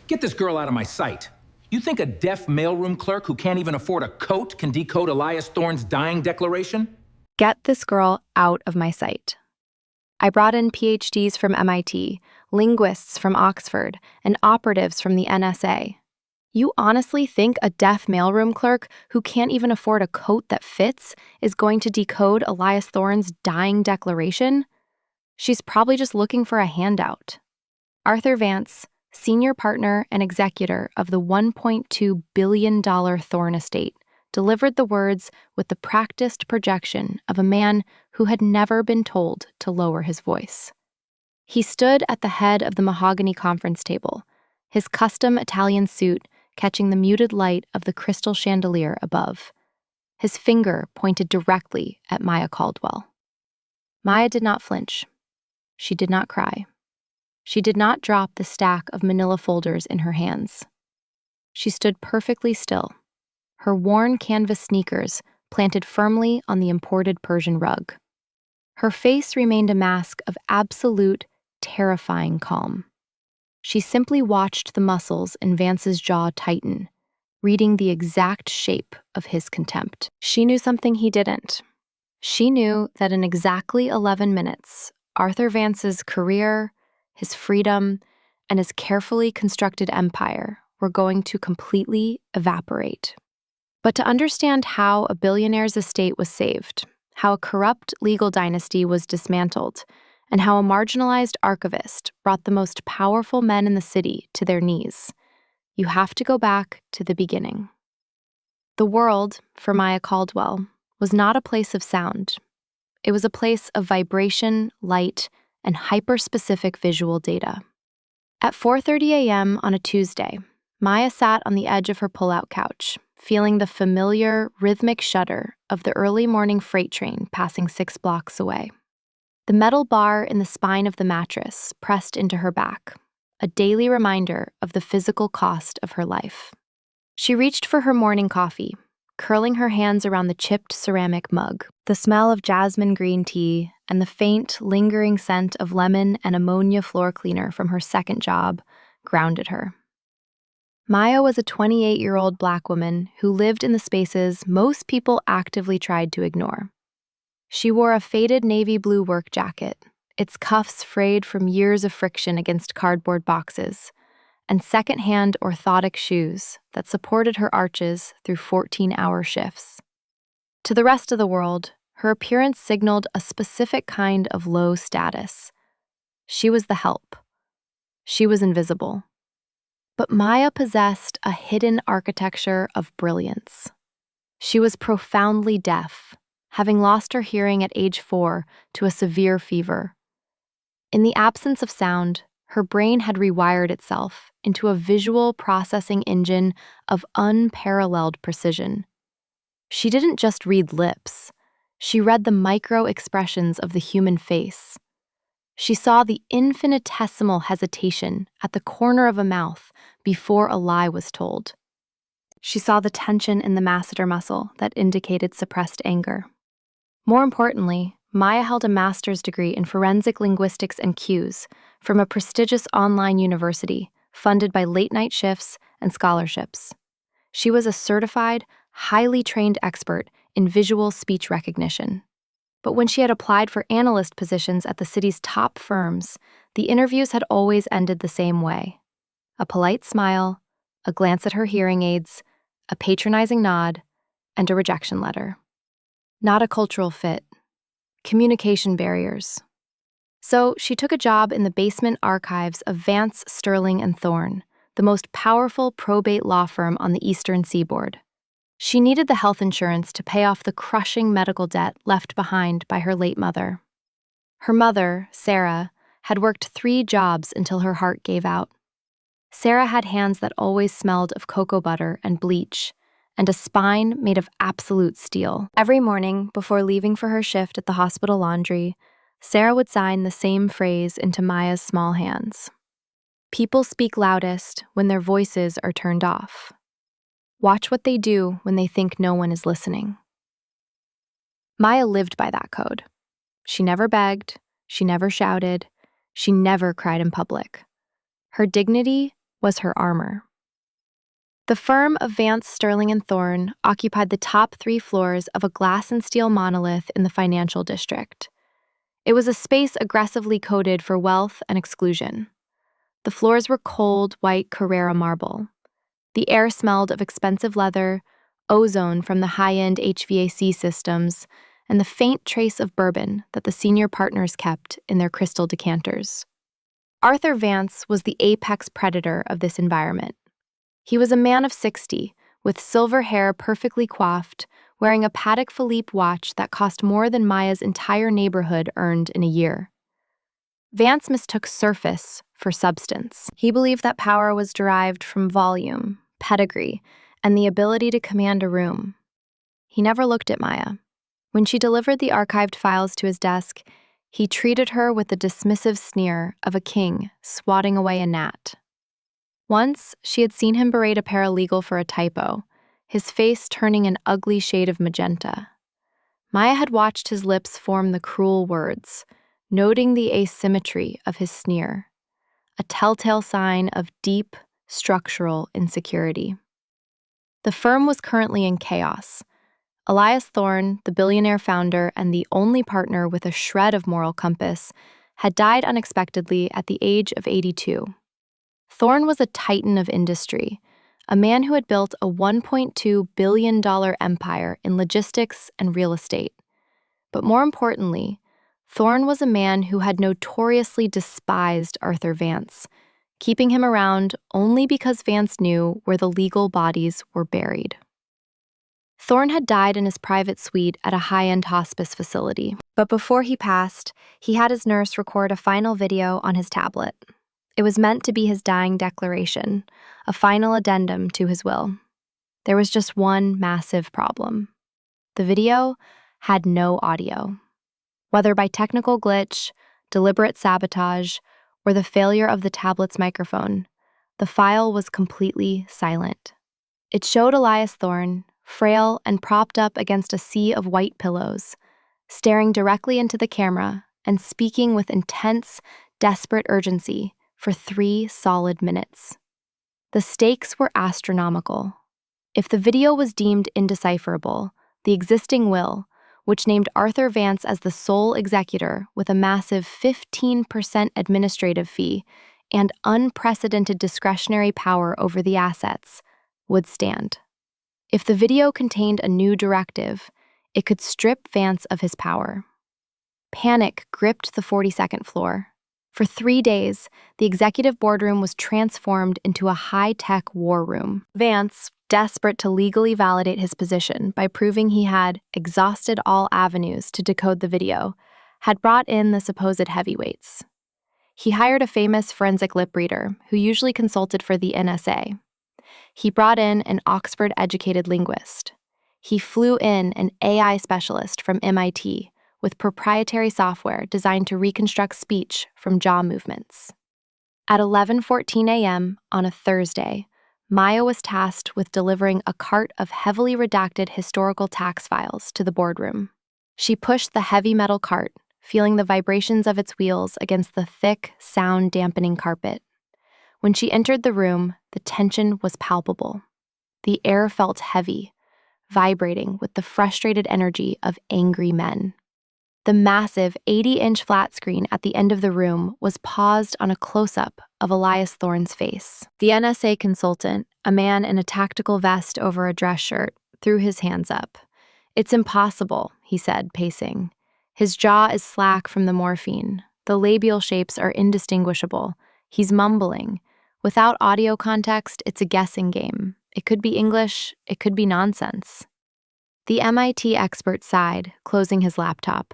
Get this girl out of my sight. You think a deaf mailroom clerk who can't even afford a coat can decode Elias Thorne's dying declaration? Get this girl out of my sight. I brought in PhDs from MIT, linguists from Oxford, and operatives from the NSA. You honestly think a deaf mailroom clerk who can't even afford a coat that fits is going to decode Elias Thorne's dying declaration? She's probably just looking for a handout. Arthur Vance, senior partner and executor of the $1.2 billion Thorne estate, delivered the words with the practiced projection of a man who had never been told to lower his voice. He stood at the head of the mahogany conference table, his custom Italian suit catching the muted light of the crystal chandelier above. His finger pointed directly at Maya Caldwell. Maya did not flinch. She did not cry. She did not drop the stack of manila folders in her hands. She stood perfectly still, her worn canvas sneakers planted firmly on the imported Persian rug. Her face remained a mask of absolute, terrifying calm. She simply watched the muscles in Vance's jaw tighten, reading the exact shape of his contempt. She knew something he didn't. She knew that in exactly 11 minutes, Arthur Vance's career, his freedom, and his carefully constructed empire were going to completely evaporate. But to understand how a billionaire's estate was saved, how a corrupt legal dynasty was dismantled, and how a marginalized archivist brought the most powerful men in the city to their knees, you have to go back to the beginning. The world, for Maya Caldwell, was not a place of sound. It was a place of vibration, light, and hyper-specific visual data. At 4:30 a.m. on a Tuesday, Maya sat on the edge of her pull-out couch, feeling the familiar, rhythmic shudder of the early morning freight train passing 6 blocks away. The metal bar in the spine of the mattress pressed into her back, a daily reminder of the physical cost of her life. She reached for her morning coffee, curling her hands around the chipped ceramic mug. The smell of jasmine green tea and the faint, lingering scent of lemon and ammonia floor cleaner from her second job grounded her. Maya was a 28-year-old Black woman who lived in the spaces most people actively tried to ignore. She wore a faded navy blue work jacket, its cuffs frayed from years of friction against cardboard boxes, and second-hand orthotic shoes that supported her arches through 14-hour shifts. To the rest of the world, her appearance signaled a specific kind of low status. She was the help. She was invisible. But Maya possessed a hidden architecture of brilliance. She was profoundly deaf, having lost her hearing at age 4 to a severe fever. In the absence of sound, her brain had rewired itself into a visual processing engine of unparalleled precision. She didn't just read lips. She read the micro-expressions of the human face. She saw the infinitesimal hesitation at the corner of a mouth before a lie was told. She saw the tension in the masseter muscle that indicated suppressed anger. More importantly, Maya held a master's degree in forensic linguistics and cues from a prestigious online university funded by late-night shifts and scholarships. She was a certified, highly trained expert in visual speech recognition. But when she had applied for analyst positions at the city's top firms, the interviews had always ended the same way. A polite smile, a glance at her hearing aids, a patronizing nod, and a rejection letter. Not a cultural fit. Communication barriers. So she took a job in the basement archives of Vance, Sterling & Thorne, the most powerful probate law firm on the Eastern Seaboard. She needed the health insurance to pay off the crushing medical debt left behind by her late mother. Her mother, Sarah, had worked 3 jobs until her heart gave out. Sarah had hands that always smelled of cocoa butter and bleach, and a spine made of absolute steel. Every morning, before leaving for her shift at the hospital laundry, Sarah would sign the same phrase into Maya's small hands. People speak loudest when their voices are turned off. Watch what they do when they think no one is listening. Maya lived by that code. She never begged, she never shouted, she never cried in public. Her dignity was her armor. The firm of Vance, Sterling and Thorne occupied the top 3 floors of a glass and steel monolith in the financial district. It was a space aggressively coded for wealth and exclusion. The floors were cold, white Carrara marble. The air smelled of expensive leather, ozone from the high-end HVAC systems, and the faint trace of bourbon that the senior partners kept in their crystal decanters. Arthur Vance was the apex predator of this environment. He was a man of 60, with silver hair perfectly coiffed, wearing a Patek Philippe watch that cost more than Maya's entire neighborhood earned in a year. Vance mistook surface for substance. He believed that power was derived from volume, pedigree, and the ability to command a room. He never looked at Maya. When she delivered the archived files to his desk, he treated her with the dismissive sneer of a king swatting away a gnat. Once, she had seen him berate a paralegal for a typo, his face turning an ugly shade of magenta. Maya had watched his lips form the cruel words, noting the asymmetry of his sneer, a telltale sign of deep, structural insecurity. The firm was currently in chaos. Elias Thorne, the billionaire founder and the only partner with a shred of moral compass, had died unexpectedly at the age of 82. Thorne was a titan of industry, a man who had built a $1.2 billion empire in logistics and real estate. But more importantly, Thorne was a man who had notoriously despised Arthur Vance, keeping him around only because Vance knew where the legal bodies were buried. Thorne had died in his private suite at a high-end hospice facility, but before he passed, he had his nurse record a final video on his tablet. It was meant to be his dying declaration, a final addendum to his will. There was just one massive problem. The video had no audio. Whether by technical glitch, deliberate sabotage, or the failure of the tablet's microphone, the file was completely silent. It showed Elias Thorne, frail and propped up against a sea of white pillows, staring directly into the camera and speaking with intense, desperate urgency for 3 solid minutes. The stakes were astronomical. If the video was deemed indecipherable, the existing will, which named Arthur Vance as the sole executor with a massive 15% administrative fee and unprecedented discretionary power over the assets, would stand. If the video contained a new directive, it could strip Vance of his power. Panic gripped the 42nd floor. For 3 days, the executive boardroom was transformed into a high-tech war room. Vance, desperate to legally validate his position by proving he had exhausted all avenues to decode the video, had brought in the supposed heavyweights. He hired a famous forensic lip reader who usually consulted for the NSA. He brought in an Oxford-educated linguist. He flew in an AI specialist from MIT with proprietary software designed to reconstruct speech from jaw movements. At 11:14 a.m. on a Thursday, Maya was tasked with delivering a cart of heavily redacted historical tax files to the boardroom. She pushed the heavy metal cart, feeling the vibrations of its wheels against the thick, sound-dampening carpet. When she entered the room, the tension was palpable. The air felt heavy, vibrating with the frustrated energy of angry men. The massive 80-inch flat screen at the end of the room was paused on a close-up of Elias Thorne's face. The NSA consultant, a man in a tactical vest over a dress shirt, threw his hands up. "It's impossible," he said, pacing. His jaw is slack from the morphine. The labial shapes are indistinguishable. He's mumbling. Without audio context, it's a guessing game. It could be English, it could be nonsense. The MIT expert sighed, closing his laptop.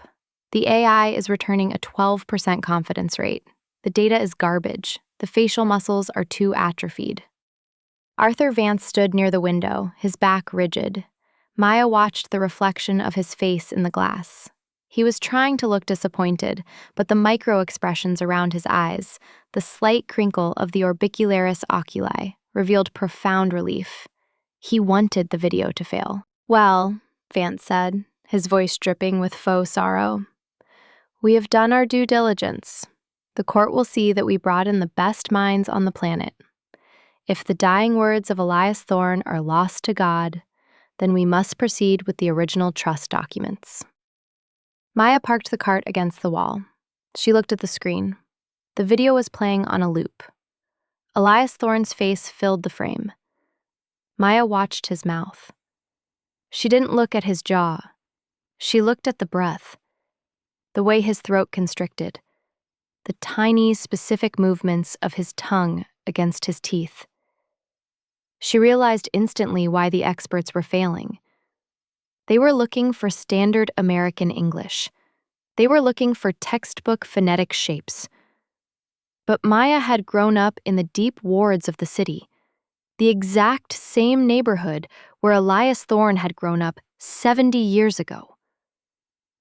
The AI is returning a 12% confidence rate. The data is garbage. The facial muscles are too atrophied. Arthur Vance stood near the window, his back rigid. Maya watched the reflection of his face in the glass. He was trying to look disappointed, but the micro-expressions around his eyes, the slight crinkle of the orbicularis oculi, revealed profound relief. He wanted the video to fail. "Well," Vance said, his voice dripping with faux sorrow, "we have done our due diligence. The court will see that we brought in the best minds on the planet. If the dying words of Elias Thorne are lost to God, then we must proceed with the original trust documents. Maya parked the cart against the wall. She looked at the screen. The video was playing on a loop. Elias Thorne's face filled the frame. Maya watched his mouth. She didn't look at his jaw. She looked at the breath, the way his throat constricted, the tiny, specific movements of his tongue against his teeth. She realized instantly why the experts were failing. They were looking for standard American English. They were looking for textbook phonetic shapes. But Maya had grown up in the deep wards of the city, the exact same neighborhood where Elias Thorne had grown up 70 years ago.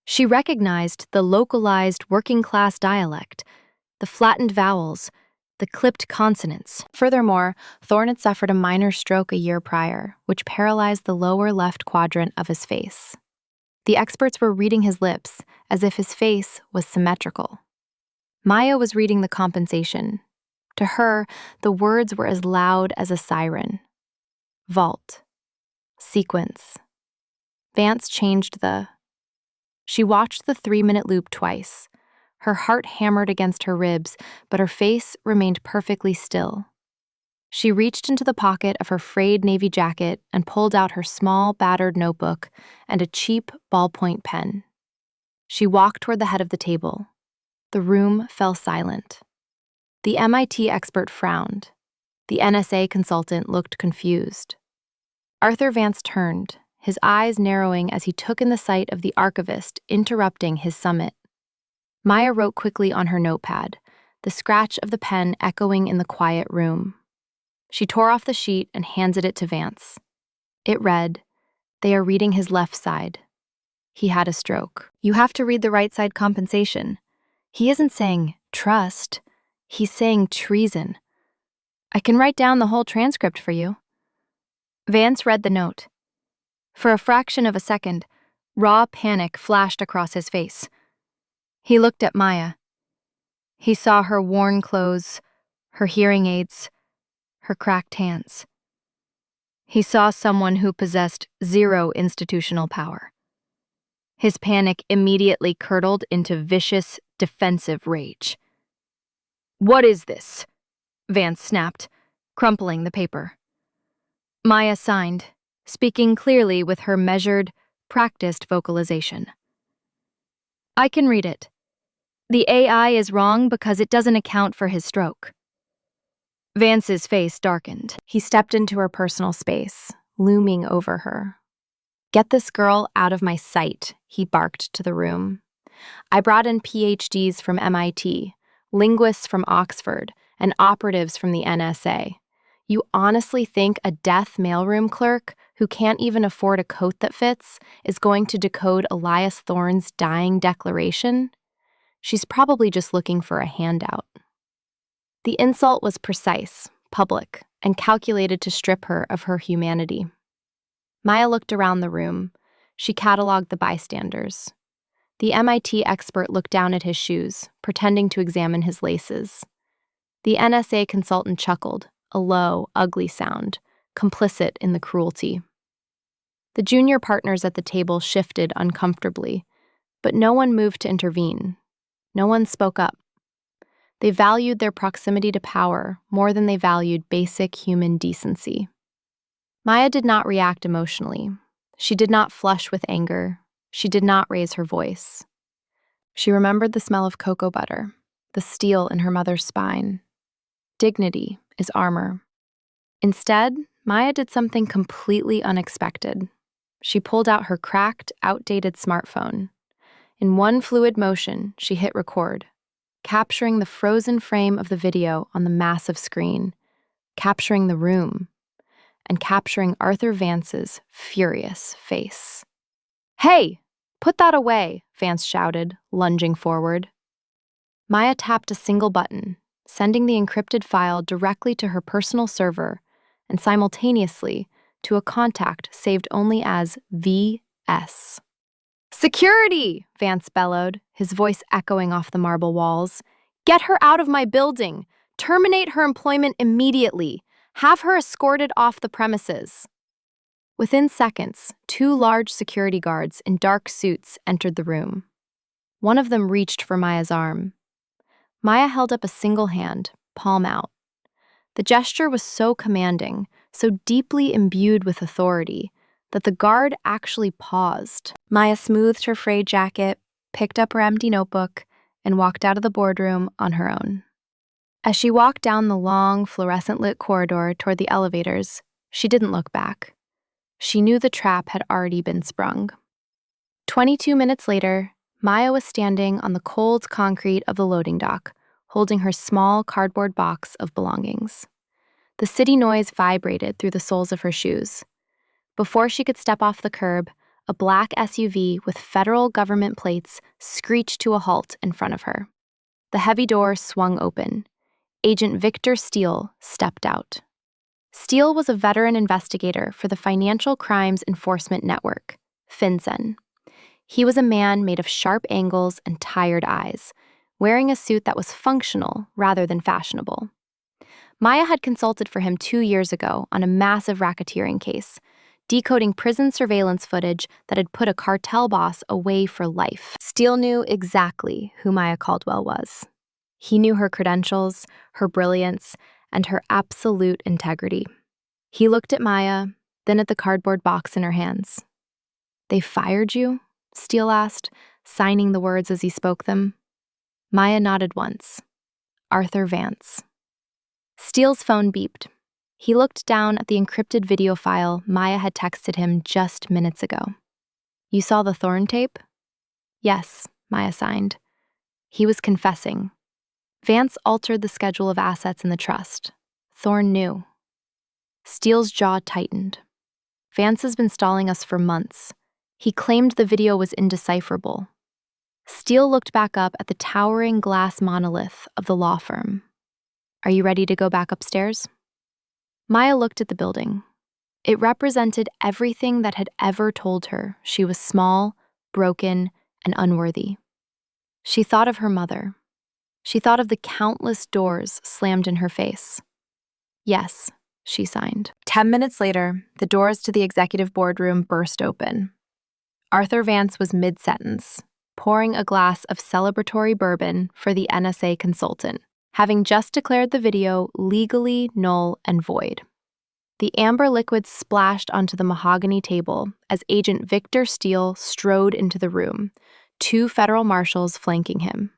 She recognized the localized working-class dialect, the flattened vowels, the clipped consonants. Furthermore, Thorne had suffered a minor stroke a year prior, which paralyzed the lower left quadrant of his face. The experts were reading his lips as if his face was symmetrical. Maya was reading the compensation. To her, the words were as loud as a siren. Vault. Sequence. Vance changed the... She watched the 3-minute loop twice. Her heart hammered against her ribs, but her face remained perfectly still. She reached into the pocket of her frayed navy jacket and pulled out her small, battered notebook and a cheap ballpoint pen. She walked toward the head of the table. The room fell silent. The MIT expert frowned. The NSA consultant looked confused. Arthur Vance turned, his eyes narrowing as he took in the sight of the archivist interrupting his summit. Maya wrote quickly on her notepad, the scratch of the pen echoing in the quiet room. She tore off the sheet and handed it to Vance. It read, "They are reading his left side. He had a stroke. You have to read the right side compensation. He isn't saying trust. He's saying treason. I can write down the whole transcript for you." Vance read the note. For a fraction of a second, raw panic flashed across his face. He looked at Maya. He saw her worn clothes, her hearing aids, her cracked hands. He saw someone who possessed zero institutional power. His panic immediately curdled into vicious, defensive rage. "What is this?" Vance snapped, crumpling the paper. Maya signed, speaking clearly with her measured, practiced vocalization. "I can read it. The AI is wrong because it doesn't account for his stroke." Vance's face darkened. He stepped into her personal space, looming over her. "Get this girl out of my sight," he barked to the room. "I brought in PhDs from MIT, linguists from Oxford, and operatives from the NSA. You honestly think a deaf mailroom clerk who can't even afford a coat that fits is going to decode Elias Thorne's dying declaration? She's probably just looking for a handout." The insult was precise, public, and calculated to strip her of her humanity. Maya looked around the room. She cataloged the bystanders. The MIT expert looked down at his shoes, pretending to examine his laces. The NSA consultant chuckled, a low, ugly sound, complicit in the cruelty. The junior partners at the table shifted uncomfortably, but no one moved to intervene. No one spoke up. They valued their proximity to power more than they valued basic human decency. Maya did not react emotionally. She did not flush with anger. She did not raise her voice. She remembered the smell of cocoa butter, the steel in her mother's spine. Dignity is armor. Instead, Maya did something completely unexpected. She pulled out her cracked, outdated smartphone. In one fluid motion, she hit record, capturing the frozen frame of the video on the massive screen, capturing the room, and capturing Arthur Vance's furious face. "Hey, put that away," Vance shouted, lunging forward. Maya tapped a single button, sending the encrypted file directly to her personal server and simultaneously to a contact saved only as VS. "Security!" Vance bellowed, his voice echoing off the marble walls. "Get her out of my building! Terminate her employment immediately! Have her escorted off the premises. Within seconds, 2 large security guards in dark suits entered the room. One of them reached for Maya's arm. Maya held up a single hand, palm out. The gesture was so commanding, so deeply imbued with authority, that the guard actually paused. Maya smoothed her frayed jacket, picked up her empty notebook, and walked out of the boardroom on her own. As she walked down the long, fluorescent-lit corridor toward the elevators, she didn't look back. She knew the trap had already been sprung. 22 minutes later, Maya was standing on the cold concrete of the loading dock, holding her small cardboard box of belongings. The city noise vibrated through the soles of her shoes. Before she could step off the curb, a black SUV with federal government plates screeched to a halt in front of her. The heavy door swung open. Agent Victor Steele stepped out. Steele was a veteran investigator for the Financial Crimes Enforcement Network, FinCEN. He was a man made of sharp angles and tired eyes, wearing a suit that was functional rather than fashionable. Maya had consulted for him 2 years ago on a massive racketeering case, decoding prison surveillance footage that had put a cartel boss away for life. Steele knew exactly who Maya Caldwell was. He knew her credentials, her brilliance, and her absolute integrity. He looked at Maya, then at the cardboard box in her hands. "They fired you?" Steele asked, signing the words as he spoke them. Maya nodded once. "Arthur Vance." Steele's phone beeped. He looked down at the encrypted video file Maya had texted him just minutes ago. "You saw the Thorn tape?" "Yes," Maya signed. He was confessing. Vance altered the schedule of assets in the trust. Thorn knew. Steele's jaw tightened. "Vance has been stalling us for months. He claimed the video was indecipherable." Steele looked back up at the towering glass monolith of the law firm. "Are you ready to go back upstairs?" Maya looked at the building. It represented everything that had ever told her she was small, broken, and unworthy. She thought of her mother. She thought of the countless doors slammed in her face. "Yes," she signed. 10 minutes later, the doors to the executive boardroom burst open. Arthur Vance was mid-sentence, pouring a glass of celebratory bourbon for the NSA consultant, having just declared the video legally null and void. The amber liquid splashed onto the mahogany table as Agent Victor Steele strode into the room, 2 federal marshals flanking him.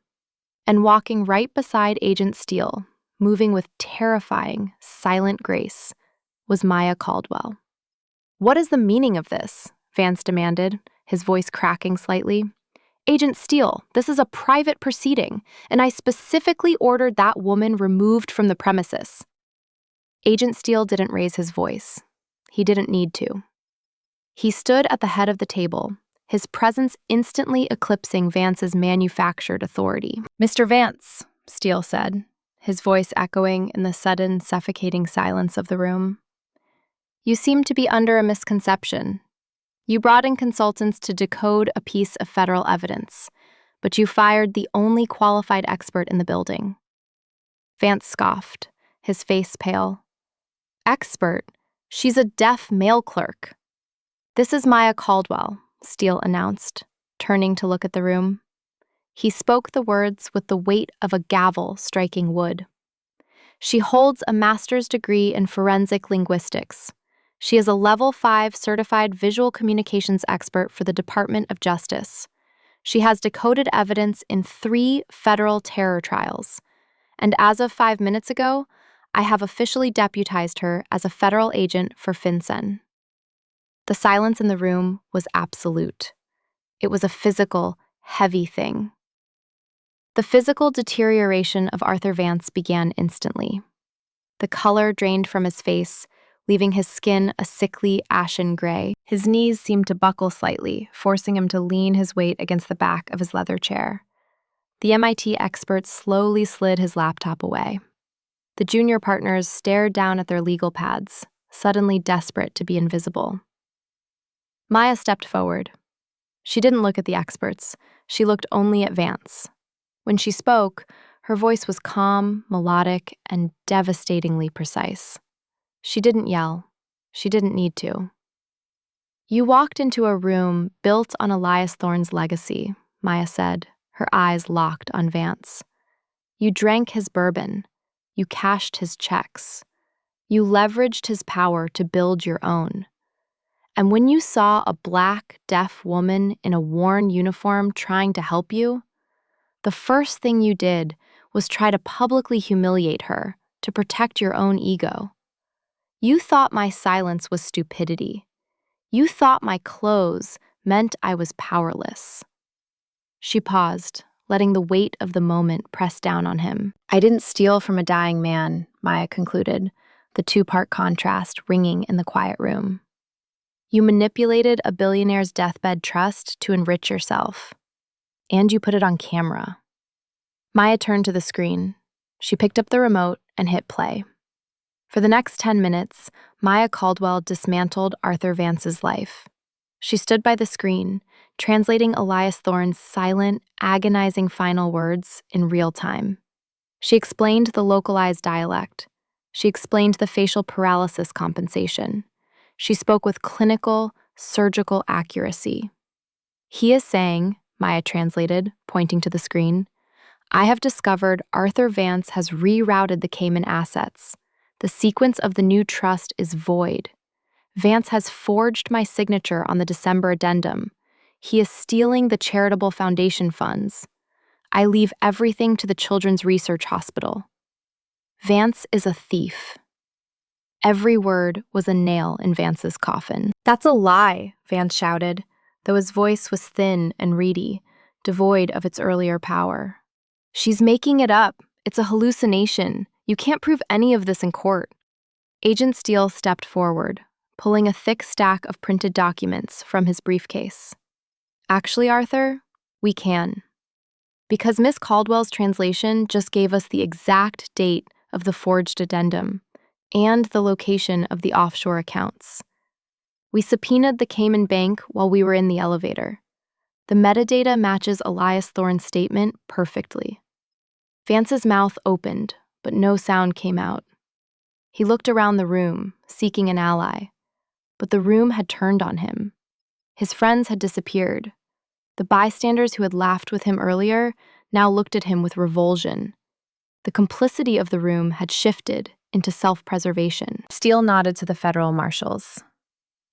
And walking right beside Agent Steele, moving with terrifying, silent grace, was Maya Caldwell. "What is the meaning of this?" Vance demanded, his voice cracking slightly. "Agent Steele, this is a private proceeding, and I specifically ordered that woman removed from the premises." Agent Steele didn't raise his voice. He didn't need to. He stood at the head of the table, his presence instantly eclipsing Vance's manufactured authority. "Mr. Vance," Steele said, his voice echoing in the sudden, suffocating silence of the room. "You seem to be under a misconception. You brought in consultants to decode a piece of federal evidence, but you fired the only qualified expert in the building." Vance scoffed, his face pale. "Expert? She's a deaf mail clerk." "This is Maya Caldwell," Steele announced, turning to look at the room. He spoke the words with the weight of a gavel striking wood. "She holds a master's degree in forensic linguistics. She is a Level 5 certified visual communications expert for the Department of Justice. She has decoded evidence in 3 federal terror trials. And as of 5 minutes ago, I have officially deputized her as a federal agent for FinCEN." The silence in the room was absolute. It was a physical, heavy thing. The physical deterioration of Arthur Vance began instantly. The color drained from his face, leaving his skin a sickly, ashen gray. His knees seemed to buckle slightly, forcing him to lean his weight against the back of his leather chair. The MIT expert slowly slid his laptop away. The junior partners stared down at their legal pads, suddenly desperate to be invisible. Maya stepped forward. She didn't look at the experts. She looked only at Vance. When she spoke, her voice was calm, melodic, and devastatingly precise. She didn't yell. She didn't need to. You walked into a room built on Elias Thorne's legacy, Maya said, her eyes locked on Vance. You drank his bourbon. You cashed his checks. You leveraged his power to build your own. And when you saw a black, deaf woman in a worn uniform trying to help you, the first thing you did was try to publicly humiliate her to protect your own ego. You thought my silence was stupidity. You thought my clothes meant I was powerless. She paused, letting the weight of the moment press down on him. I didn't steal from a dying man, Maya concluded, the two-part contrast ringing in the quiet room. You manipulated a billionaire's deathbed trust to enrich yourself. And you put it on camera. Maya turned to the screen. She picked up the remote and hit play. For the next 10 minutes, Maya Caldwell dismantled Arthur Vance's life. She stood by the screen, translating Elias Thorne's silent, agonizing final words in real time. She explained the localized dialect. She explained the facial paralysis compensation. She spoke with clinical, surgical accuracy. He is saying, Maya translated, pointing to the screen, I have discovered Arthur Vance has rerouted the Cayman assets. The sequence of the new trust is void. Vance has forged my signature on the December addendum. He is stealing the charitable foundation funds. I leave everything to the Children's Research Hospital. Vance is a thief. Every word was a nail in Vance's coffin. That's a lie, Vance shouted, though his voice was thin and reedy, devoid of its earlier power. She's making it up. It's a hallucination. You can't prove any of this in court. Agent Steele stepped forward, pulling a thick stack of printed documents from his briefcase. Actually, Arthur, we can. Because Miss Caldwell's translation just gave us the exact date of the forged addendum and the location of the offshore accounts. We subpoenaed the Cayman Bank while we were in the elevator. The metadata matches Elias Thorne's statement perfectly. Vance's mouth opened, but no sound came out. He looked around the room, seeking an ally, but the room had turned on him. His friends had disappeared. The bystanders who had laughed with him earlier now looked at him with revulsion. The complicity of the room had shifted into self-preservation. Steele nodded to the federal marshals.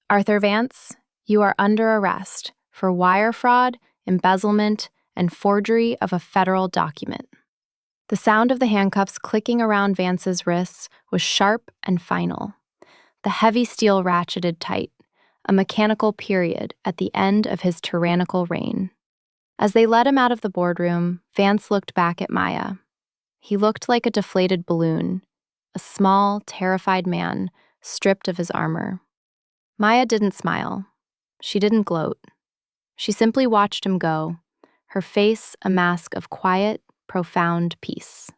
Arthur Vance, you are under arrest for wire fraud, embezzlement, and forgery of a federal document. The sound of the handcuffs clicking around Vance's wrists was sharp and final. The heavy steel ratcheted tight, a mechanical period at the end of his tyrannical reign. As they led him out of the boardroom, Vance looked back at Maya. He looked like a deflated balloon, a small, terrified man stripped of his armor. Maya didn't smile. She didn't gloat. She simply watched him go, her face a mask of quiet, profound peace.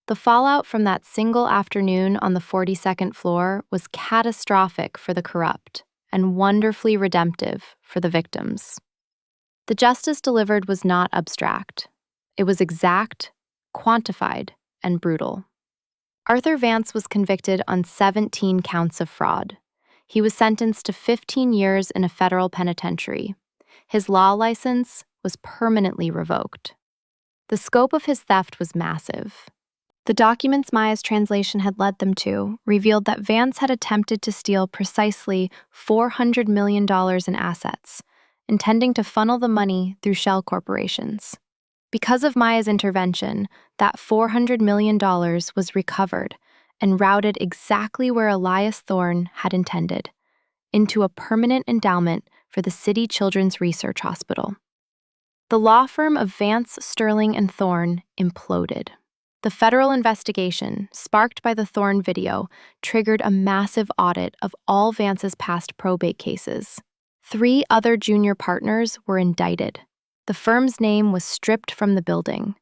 The fallout from that single afternoon on the 42nd floor was catastrophic for the corrupt and wonderfully redemptive for the victims. The justice delivered was not abstract. It was exact, quantified, and brutal. Arthur Vance was convicted on 17 counts of fraud. He was sentenced to 15 years in a federal penitentiary. His law license was permanently revoked. The scope of his theft was massive. The documents Maya's translation had led them to revealed that Vance had attempted to steal precisely $400 million in assets, intending to funnel the money through shell corporations. Because of Maya's intervention, that $400 million was recovered and routed exactly where Elias Thorne had intended, into a permanent endowment for the City Children's Research Hospital. The law firm of Vance, Sterling, and Thorne imploded. The federal investigation, sparked by the Thorne video, triggered a massive audit of all Vance's past probate cases. 3 other junior partners were indicted. The firm's name was stripped from the building.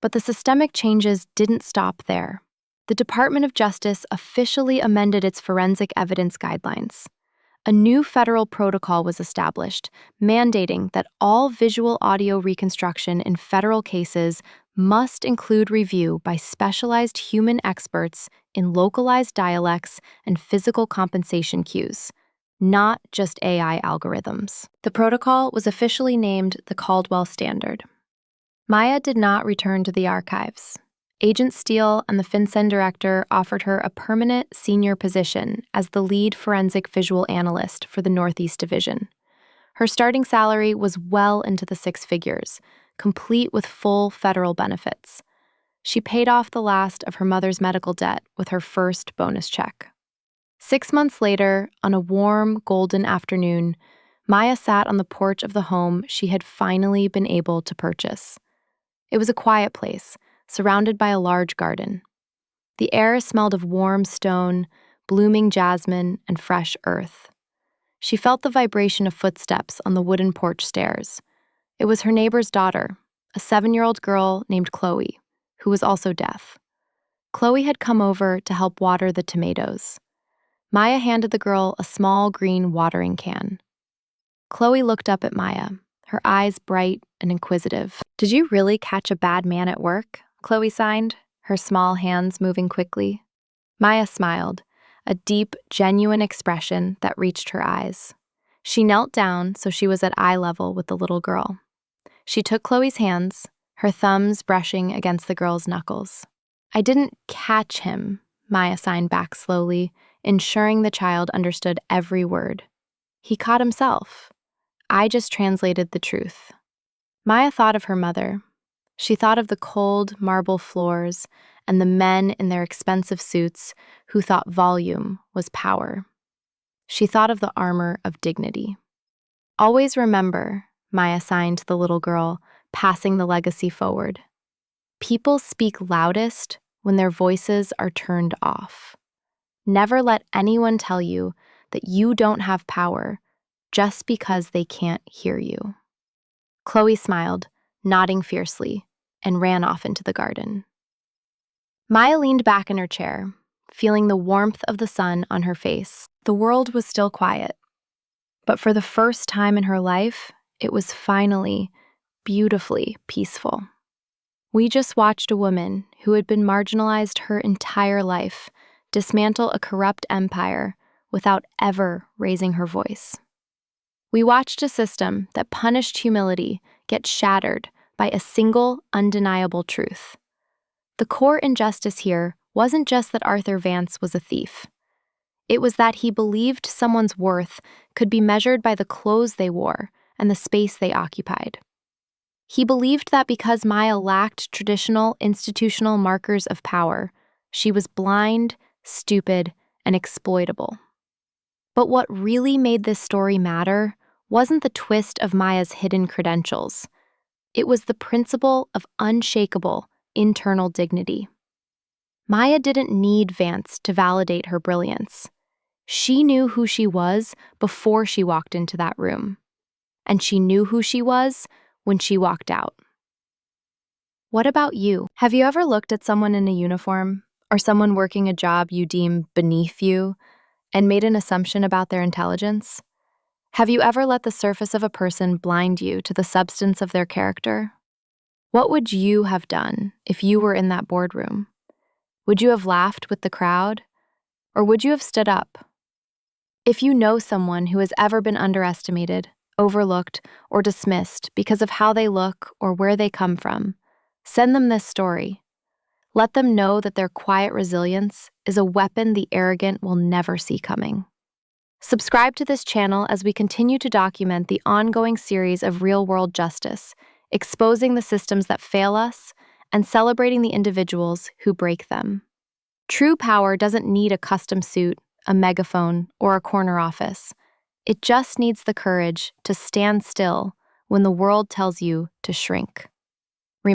But the systemic changes didn't stop there. The Department of Justice officially amended its forensic evidence guidelines. A new federal protocol was established, mandating that all visual audio reconstruction in federal cases must include review by specialized human experts in localized dialects and physical compensation cues, not just AI algorithms. The protocol was officially named the Caldwell Standard. Maya did not return to the archives. Agent Steele and the FinCEN director offered her a permanent senior position as the lead forensic visual analyst for the Northeast Division. Her starting salary was well into the six figures, complete with full federal benefits. She paid off the last of her mother's medical debt with her first bonus check. 6 months later, on a warm, golden afternoon, Maya sat on the porch of the home she had finally been able to purchase. It was a quiet place, surrounded by a large garden. The air smelled of warm stone, blooming jasmine, and fresh earth. She felt the vibration of footsteps on the wooden porch stairs. It was her neighbor's daughter, a 7-year-old girl named Chloe, who was also deaf. Chloe had come over to help water the tomatoes. Maya handed the girl a small green watering can. Chloe looked up at Maya, her eyes bright and inquisitive. "Did you really catch a bad man at work?" Chloe signed, her small hands moving quickly. Maya smiled, a deep, genuine expression that reached her eyes. She knelt down so she was at eye level with the little girl. She took Chloe's hands, her thumbs brushing against the girl's knuckles. "I didn't catch him," Maya signed back slowly, ensuring the child understood every word. "He caught himself. I just translated the truth." Maya thought of her mother. She thought of the cold marble floors and the men in their expensive suits who thought volume was power. She thought of the armor of dignity. "Always remember," Maya signed to the little girl, passing the legacy forward. "People speak loudest when their voices are turned off. Never let anyone tell you that you don't have power just because they can't hear you." Chloe smiled, nodding fiercely, and ran off into the garden. Maya leaned back in her chair, feeling the warmth of the sun on her face. The world was still quiet, but for the first time in her life, it was finally beautifully peaceful. We just watched a woman who had been marginalized her entire life dismantle a corrupt empire without ever raising her voice. We watched a system that punished humility get shattered by a single, undeniable truth. The core injustice here wasn't just that Arthur Vance was a thief. It was that he believed someone's worth could be measured by the clothes they wore and the space they occupied. He believed that because Maya lacked traditional institutional markers of power, she was blind, stupid, and exploitable. But what really made this story matter wasn't the twist of Maya's hidden credentials. It was the principle of unshakable internal dignity. Maya didn't need Vance to validate her brilliance. She knew who she was before she walked into that room. And she knew who she was when she walked out. What about you? Have you ever looked at someone in a uniform or someone working a job you deem beneath you and made an assumption about their intelligence? Have you ever let the surface of a person blind you to the substance of their character? What would you have done if you were in that boardroom? Would you have laughed with the crowd? Or would you have stood up? If you know someone who has ever been underestimated, overlooked, or dismissed because of how they look or where they come from, send them this story. Let them know that their quiet resilience is a weapon the arrogant will never see coming. Subscribe to this channel as we continue to document the ongoing series of real-world justice, exposing the systems that fail us and celebrating the individuals who break them. True power doesn't need a custom suit, a megaphone, or a corner office. It just needs the courage to stand still when the world tells you to shrink.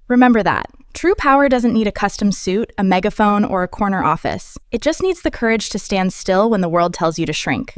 Remember that. True power doesn't need a custom suit, a megaphone, or a corner office. It just needs the courage to stand still when the world tells you to shrink.